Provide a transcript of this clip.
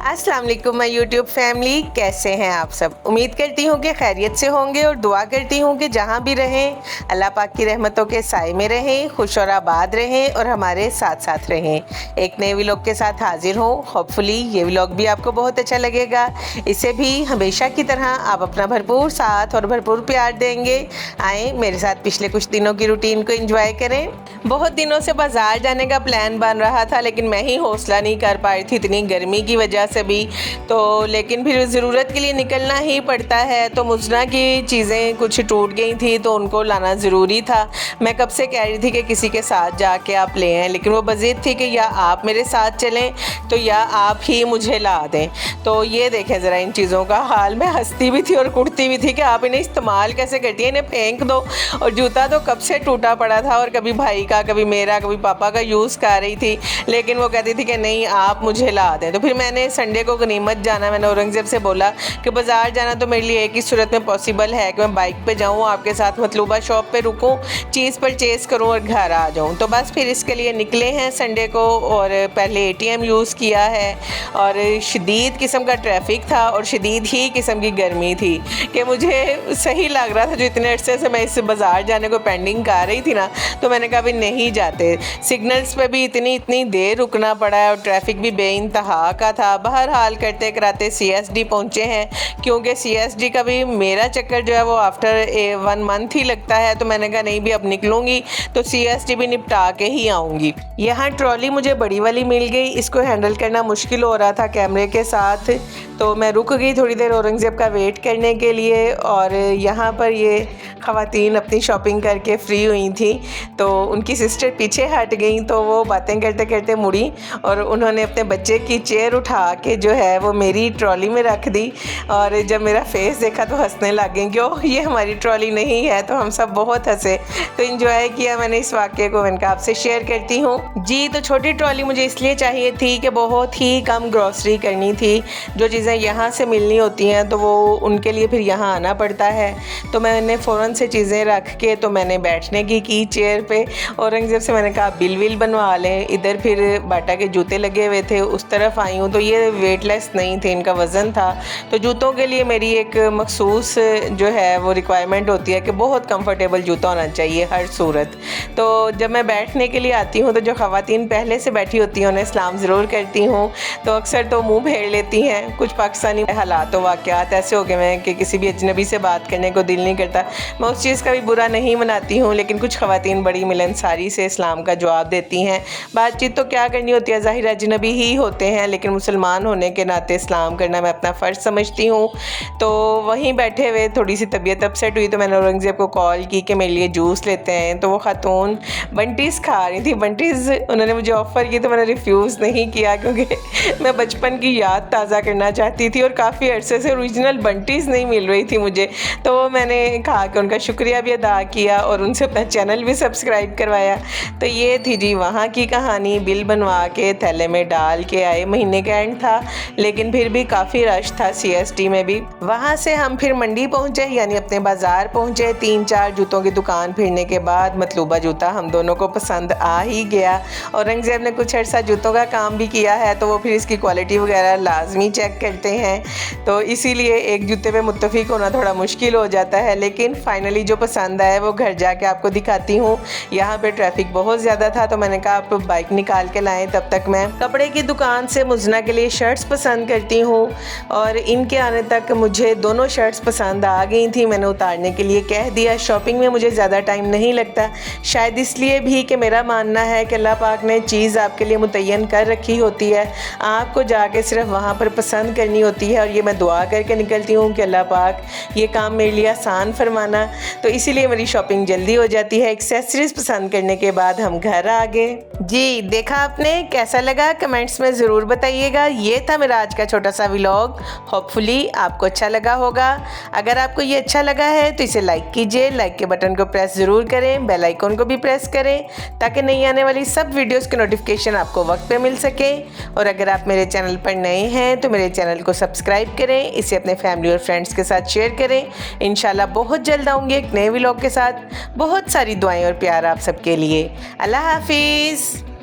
अस्सलाम वालेकुम my YouTube family, कैसे हैं आप सब। उम्मीद करती हूँ कि खैरियत से होंगे और दुआ करती हूँ कि जहाँ भी रहें अल्लाह पाक की रहमतों के साए में रहें, खुश और आबाद रहें और हमारे साथ साथ रहें। एक नए व्लॉग के साथ हाजिर हूँ। होपफुली ये व्लॉग भी आपको बहुत अच्छा लगेगा। इसे भी हमेशा की तरह आप अपना भरपूर साथ और भरपूर प्यार देंगे। आएँ मेरे साथ पिछले कुछ दिनों की रूटीन को एंजॉय करें। बहुत दिनों से बाज़ार जाने का प्लान बन रहा था, लेकिन मैं ही हौसला नहीं कर पाई थी इतनी गर्मी की वजह से भी। तो लेकिन फिर ज़रूरत के लिए निकलना ही पड़ता है। तो मुज़ना की चीज़ें कुछ टूट गई थी तो उनको लाना ज़रूरी था। मैं कब से कह रही थी कि किसी के साथ जाके आप ले आएँ, लेकिन वो बज़िद थी कि या आप मेरे साथ चलें तो या आप ही मुझे ला दें। तो ये देखें ज़रा इन चीज़ों का हाल। मैं हंसती भी थी और कुटती भी थी कि आप इन्हें इस्तेमाल कैसे करती हैं, इन्हें फेंक दो। और जूता तो कब से टूटा पड़ा था और कभी भाई का, कभी मेरा, कभी पापा का यूज़ कर रही थी, लेकिन वो कहती थी कि नहीं आप मुझे ला दें। तो फिर मैंने संडे को गनीमत जाना, मैंने औरंगज़ेब से बोला कि बाज़ार जाना तो मेरे लिए एक ही सूरत में पॉसिबल है कि मैं बाइक पे जाऊँ, आपके साथ मतलूबा शॉप पे रुकूँ, चीज़ परचेज़ करूँ और घर आ जाऊँ। तो बस फिर इसके लिए निकले हैं संडे को। और पहले ATM यूज़ किया है और शदीद किस्म का ट्रैफिक था और शदीद ही किस्म की गर्मी थी कि मुझे सही लग रहा था। जो इतने अरसे से मैं इस बाज़ार जाने को पेंडिंग कर रही थी ना, तो मैंने कहा अभी नहीं जाते। सिग्नल्स पे भी इतनी देर रुकना पड़ा है और ट्रैफिक भी बेइंतहा का था। बहरहाल करते कराते CSD पहुँचे हैं, क्योंकि CSD का भी मेरा चक्कर जो है वो आफ्टर 1 मंथ ही लगता है। तो मैंने कहा नहीं भी अब निकलूँगी तो CSD भी निपटा के ही आऊँगी। यहाँ ट्रॉली मुझे बड़ी वाली मिल गई, इसको हैंडल करना मुश्किल हो रहा था कैमरे के साथ। तो मैं रुक गई थोड़ी देर औरंगज़ेब का वेट करने के लिए। और यहाँ पर ये ख़वातीन अपनी शॉपिंग करके फ्री हुई थी, तो उनकी सिस्टर पीछे हट गई, तो वो बातें करते करते मुड़ी और उन्होंने अपने बच्चे की चेयर उठा के जो है वो मेरी ट्रॉली में रख दी। और जब मेरा फेस देखा तो हंसने लग गई कि ओह ये हमारी ट्रॉली नहीं है। तो हम सब बहुत हंसे, तो इंजॉय किया मैंने इस वाक़े को। मैंने कहा आपसे शेयर करती हूँ जी। तो छोटी ट्रॉली मुझे इसलिए चाहिए थी कि बहुत ही कम ग्रॉसरी करनी थी। जो चीज़ें यहाँ से मिलनी होती हैं तो वो उनके लिए फिर यहाँ आना पड़ता है। तो मैंने फ़ौरन से चीज़ें रख के तो मैंने बैठने की चेयर पे। औरंगज़ेब से मैंने कहा बिल विल बनवा लें। इधर फिर बाटा के जूते लगे हुए थे, उस तरफ आई हूँ। तो ये वेटलेस नहीं थे, इनका वज़न था। तो जूतों के लिए मेरी एक मखसूस जो है वो रिक्वायरमेंट होती है कि बहुत कंफर्टेबल जूता होना चाहिए हर सूरत। तो जब मैं बैठने के लिए आती हूँ तो जो ख़वातीन पहले से बैठी होती हैं उन्हें सलाम ज़रूर करती हूँ। तो अक्सर तो मुँह फेर लेती हैं। कुछ पाकिस्तानी हालात वाक़यात ऐसे हो गए हैं कि किसी भी अजनबी से बात करने को दिल नहीं करता। मैं उस चीज़ का भी बुरा नहीं मनाती हूँ, लेकिन कुछ ख़वातीन बड़ी मिलनसारी से इस्लाम का जवाब देती हैं। बातचीत तो क्या करनी होती है, ज़ाहिर अजनबी ही होते हैं, लेकिन मुसलमान होने के नाते इस्लाम करना मैं अपना फ़र्ज़ समझती हूँ। तो वहीं बैठे हुए थोड़ी सी तबीयत अपसेट हुई तो मैंने औरंगज़ेब को कॉल की कि मेरे लिए जूस लेते हैं। तो वो खातून बंटीज़ खा रही थी। बंटीज़ उन्होंने मुझे ऑफ़र की तो मैंने रिफ्यूज़ नहीं किया, क्योंकि मैं बचपन की याद ताज़ा करना चाहती थी और काफ़ी अरसे से ओरिजिनल बंटीज़ नहीं मिल रही थी मुझे। तो मैंने खा के उनका शुक्रिया भी अदा किया और उनसे अपना चैनल भी सब्सक्राइब करवाया। तो ये थी जी वहाँ की कहानी। बिल बनवा के थैले में डाल के आए। महीने का एंड था, लेकिन फिर भी काफ़ी रश था CSD में भी। वहाँ से हम फिर मंडी पहुँचे, यानी अपने बाज़ार पहुँचे। 3-4 जूतों की दुकान फिरने के बाद मतलूबा जूता हम दोनों को पसंद आ ही गया। औरंगज़ेब ने कुछ अर्सा जूतों का काम भी किया है, तो वो फिर इसकी क्वालिटी वगैरह लाजमी चेक करते हैं। तो इसीलिए एक जूते पे मुत्तफ़िक होना थोड़ा मुश्किल हो जाता है, लेकिन फाइनली जो पसंद आया वो घर जाके आपको दिखाती हूँ। यहाँ पे ट्रैफिक बहुत ज़्यादा था, तो मैंने कहा आप बाइक निकाल के लाएं, तब तक मैं कपड़े की दुकान से मुज़ना के लिए शर्ट्स पसंद करती हूँ। और इनके आने तक मुझे दोनों शर्ट्स पसंद आ गई थी। मैंने उतारने के लिए कह दिया। शॉपिंग में मुझे ज़्यादा टाइम नहीं लगता, शायद इसलिए भी कि मेरा मानना है कि अल्लाह पाक ने चीज़ आपके लिए मुतय्यन कर रखी होती है, आपको जाके सिर्फ वहाँ पर पसंद करनी होती है। और ये मैं दुआ करके निकलती हूँ कि अल्लाह पाक ये काम मेरे लिए आसान फरमाना। तो इसीलिए मेरी शॉपिंग जल्दी हो जाती है। एक्सेसरीज़ पसंद करने के बाद हम घर आ गए जी। देखा आपने, कैसा लगा कमेंट्स में ज़रूर बताइएगा। ये था मेरा आज का छोटा सा व्लॉग। होपफुली आपको अच्छा लगा होगा। अगर आपको ये अच्छा लगा है तो इसे लाइक कीजिए, लाइक के बटन को प्रेस ज़रूर करें, बेल आइकन को भी प्रेस करें, ताकि नई आने वाली सब वीडियोज़ की नोटिफिकेशन आपको वक्त पे मिल सके। और अगर आप मेरे चैनल पर नए हैं तो मेरे चैनल को सब्सक्राइब करें, इसे अपने फैमिली और फ्रेंड्स के साथ शेयर करें। इंशाल्लाह बहुत जल्द आऊँगी एक नए व्लॉग के साथ। बहुत सारी दुआएं और प्यार आप सबके लिए। अल्लाह हाफिज़।